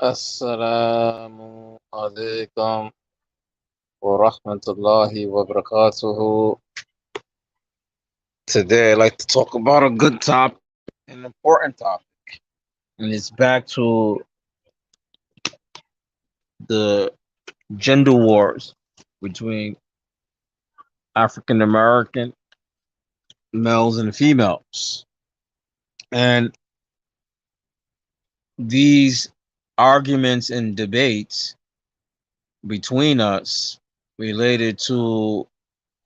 Assalamu alaikum wa rahmatullahi wa barakatuhu. Today, I'd like to talk about a good topic, an important topic, and it's back to the gender wars between African American males and females. And these arguments and debates between us related to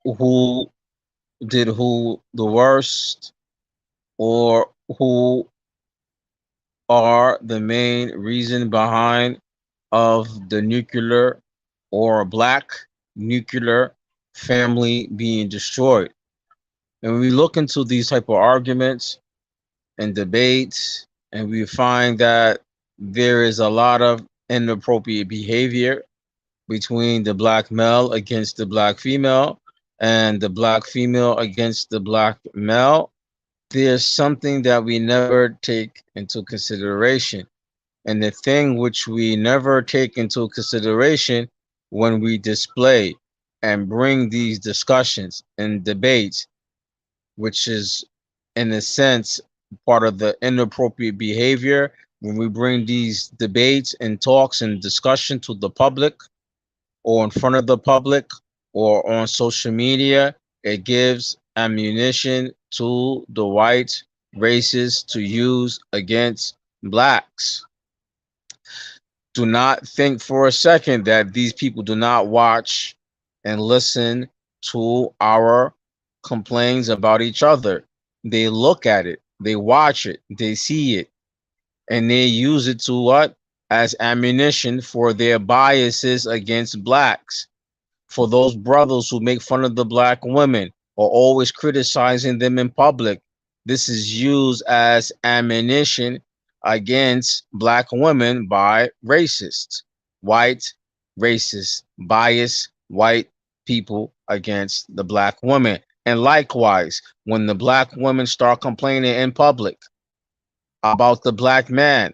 who did who the worst or who are the main reason behind of the nuclear or black nuclear family being destroyed. And we look into these type of arguments and debates, and we find that there is a lot of inappropriate behavior between the black male against the black female and the black female against the black male. There's something that we never take into consideration. And the thing which we never take into consideration when we display and bring these discussions and debates, which is in a sense part of the inappropriate behavior, when we bring these debates and talks and discussion to the public or in front of the public or on social media, it gives ammunition to the white races to use against blacks. Do not think for a second that these people do not watch and listen to our complaints about each other. They look at it, they watch it, they see it, and they use it to what? As ammunition for their biases against blacks. For those brothers who make fun of the black women or always criticizing them in public, this is used as ammunition against black women by racists, white racists, biased white people against the black woman. And likewise, when the black women start complaining in public about the black man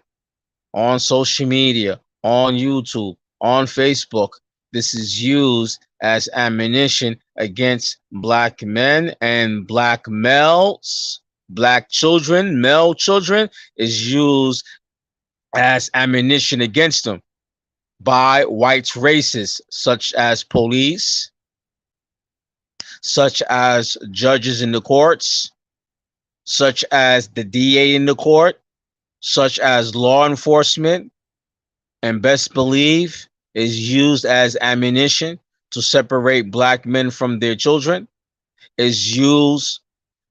on social media, on YouTube, on Facebook, this is used as ammunition against black men and black males. Black children, male children, is used as ammunition against them by white racists, such as police, such as judges in the courts, such as the DA in the court, such as law enforcement, and best believe is used as ammunition to separate black men from their children, is used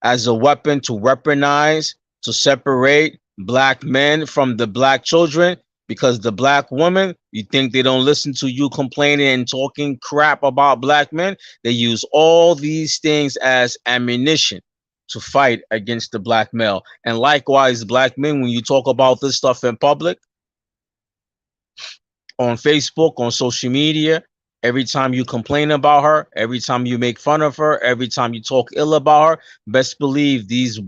as a weapon to weaponize, to separate black men from the black children, because the black women, you think they don't listen to you complaining and talking crap about black men? They use all these things as ammunition to fight against the black male. And likewise, black men, when you talk about this stuff in public, on Facebook, on social media, every time you complain about her, every time you make fun of her, every time you talk ill about her, best believe these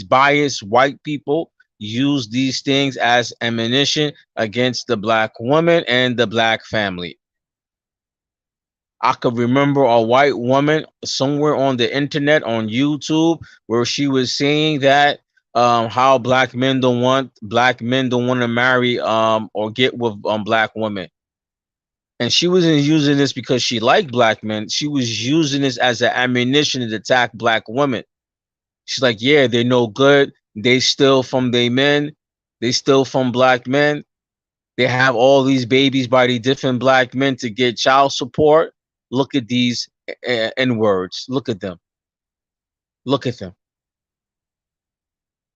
biased white people use these things as ammunition against the black woman and the black family. I could remember a white woman somewhere on the internet on YouTube where she was saying that how black men don't want to marry or get with black women. And she wasn't using this because she liked black men. She was using this as an ammunition to attack black women. She's like, yeah, they're no good. They steal from their men. They steal from black men. They have all these babies by the different black men to get child support. Look at these N words. Look at them. Look at them.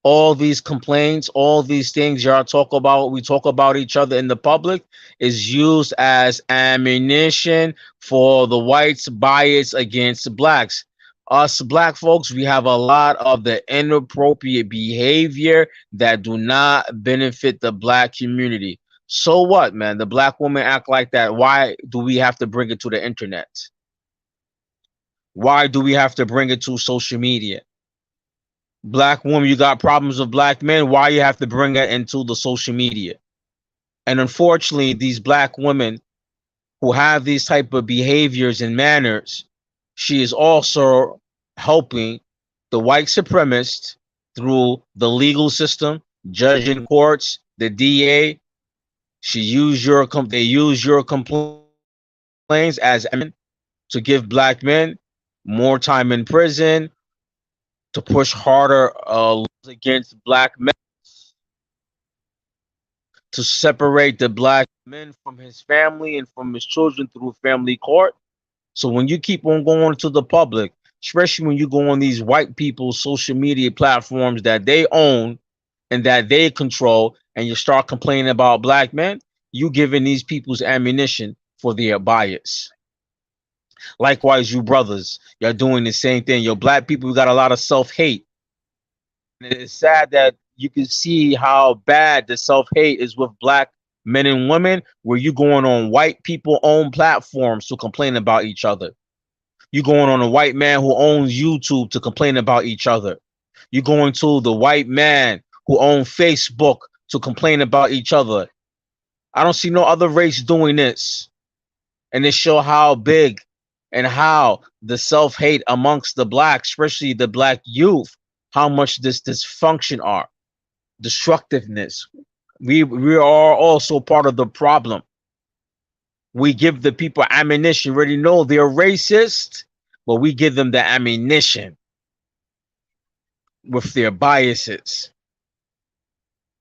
All these complaints, all these things y'all talk about, we talk about each other in the public, is used as ammunition for the whites' bias against blacks. Us black folks, we have a lot of the inappropriate behavior that do not benefit the black community. So what, man? The black woman act like that. Why do we have to bring it to the internet? Why do we have to bring it to social media? Black woman, you got problems with black men. Why you have to bring that into the social media? And unfortunately, these black women who have these type of behaviors and manners, she is also helping the white supremacists through the legal system, judge in courts, the DA. They use your complaints as ammunition to give black men more time in prison, to push harder laws against black men, to separate the black man from his family and from his children through family court. So when you keep on going to the public, especially when you go on these white people's social media platforms that they own and that they control, and you start complaining about black men, you giving these people's ammunition for their bias. Likewise, you brothers, you're doing the same thing. Your black people, we got a lot of self-hate. And it's sad that you can see how bad the self-hate is with black men and women, where you going on white people own platforms to complain about each other. You going on a white man who owns YouTube to complain about each other. You going to the white man who owns Facebook to complain about each other. I don't see no other race doing this. And it show how big and how the self-hate amongst the blacks, especially the black youth, how much this dysfunction are, destructiveness. We are also part of the problem. We give the people ammunition. You already know they're racist, but we give them the ammunition with their biases.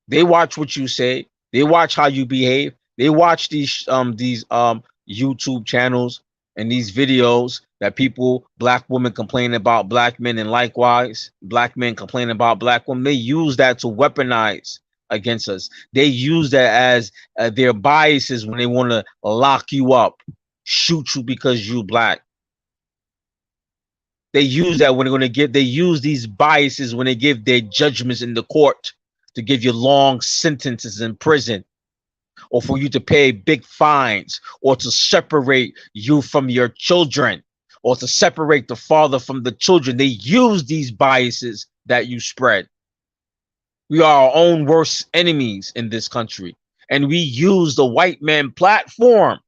They watch what you say. They watch how you behave. They watch these YouTube channels and these videos that people, black women complain about black men, and likewise, black men complain about black women. They use that to weaponize against us. They use that as their biases when they want to lock you up, shoot you because you black. They use that when they're going to give, they use these biases when they give their judgments in the court to give you long sentences in prison, or for you to pay big fines, or to separate you from your children, or to separate the father from the children. They use these biases that you spread. We are our own worst enemies in this country. And we use the white man platform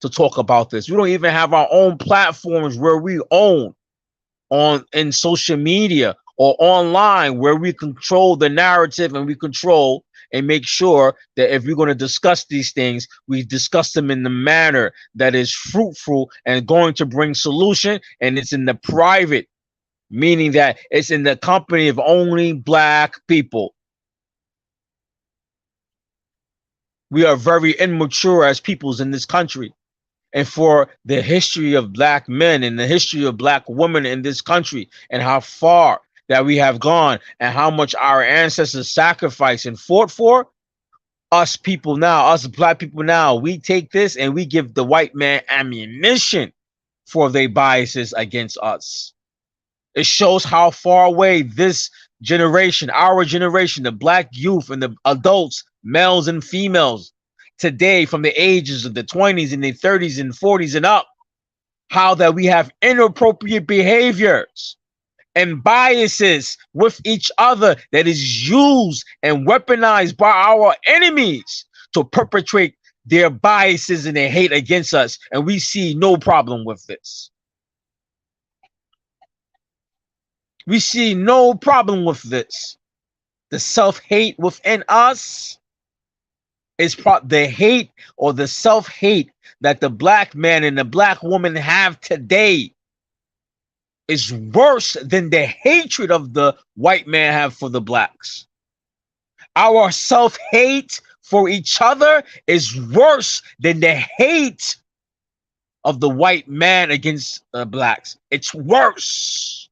to talk about this. We don't even have our own platforms where we own on in social media or online, where we control the narrative and we control and make sure that if we're going to discuss these things, we discuss them in the manner that is fruitful and going to bring solution, and it's in the private, meaning that it's in the company of only black people. We are very immature as peoples in this country. And for the history of black men and the history of black women in this country, and how far that we have gone and how much our ancestors sacrificed and fought for, us people now, us black people now, we take this and we give the white man ammunition for their biases against us. It shows how far away this generation, our generation, the black youth and the adults, males and females, today, from the ages of the 20s and the 30s and 40s and up, how that we have inappropriate behaviors and biases with each other that is used and weaponized by our enemies to perpetrate their biases and their hate against us. And we see no problem with this. We see no problem with this. The self-hate within us is the hate or the self-hate that the black man and the black woman have today is worse than the hatred of the white man have for the blacks. Our self-hate for each other is worse than the hate of the white man against the blacks. It's worse.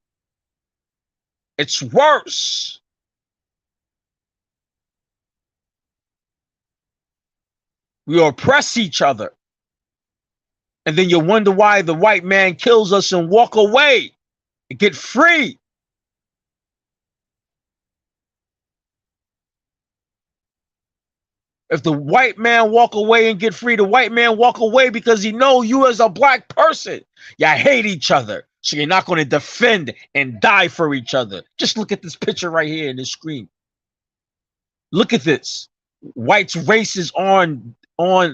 It's worse. We oppress each other. And then you wonder why the white man kills us and walk away and get free. If the white man walk away and get free, the white man walk away because he know you as a black person. Y'all hate each other. So you're not going to defend and die for each other. Just look at this picture right here in this screen. Look at this. whites races on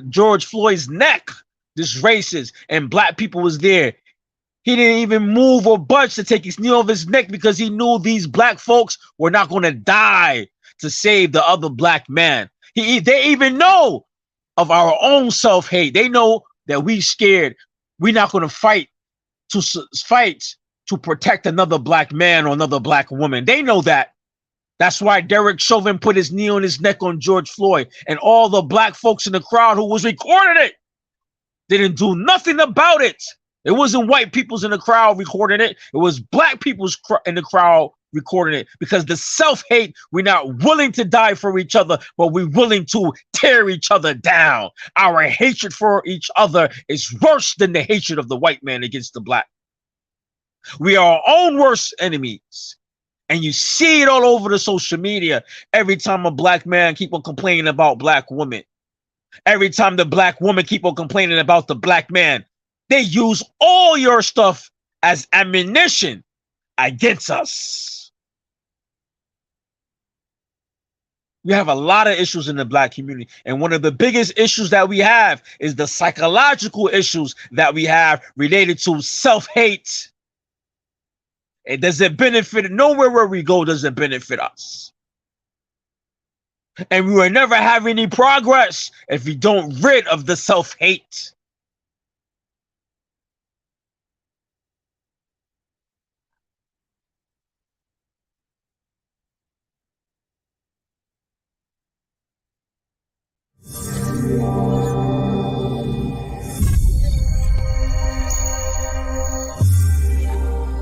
George Floyd's neck. This racist, and black people was there. He didn't even move or budge to take his knee off his neck because he knew these black folks were not going to die to save the other black man. They even know of our own self-hate. They know that we scared. We're not going to fight to protect another black man or another black woman. They know that. That's why Derek Chauvin put his knee on his neck on George Floyd, and all the black folks in the crowd who was recording it didn't do nothing about it. It wasn't white people's in the crowd recording it. It was black people's in the crowd recording it, because the self-hate, we're not willing to die for each other, but we're willing to tear each other down. Our hatred for each other is worse than the hatred of the white man against the black. We are our own worst enemies. And you see it all over the social media. Every time a black man keep on complaining about black women, every time the black woman keep on complaining about the black man, they use all your stuff as ammunition against us. We have a lot of issues in the black community. And one of the biggest issues that we have is the psychological issues that we have related to self-hate. It doesn't benefit, nowhere where we go does it benefit us. And we will never have any progress if we don't rid of the self-hate.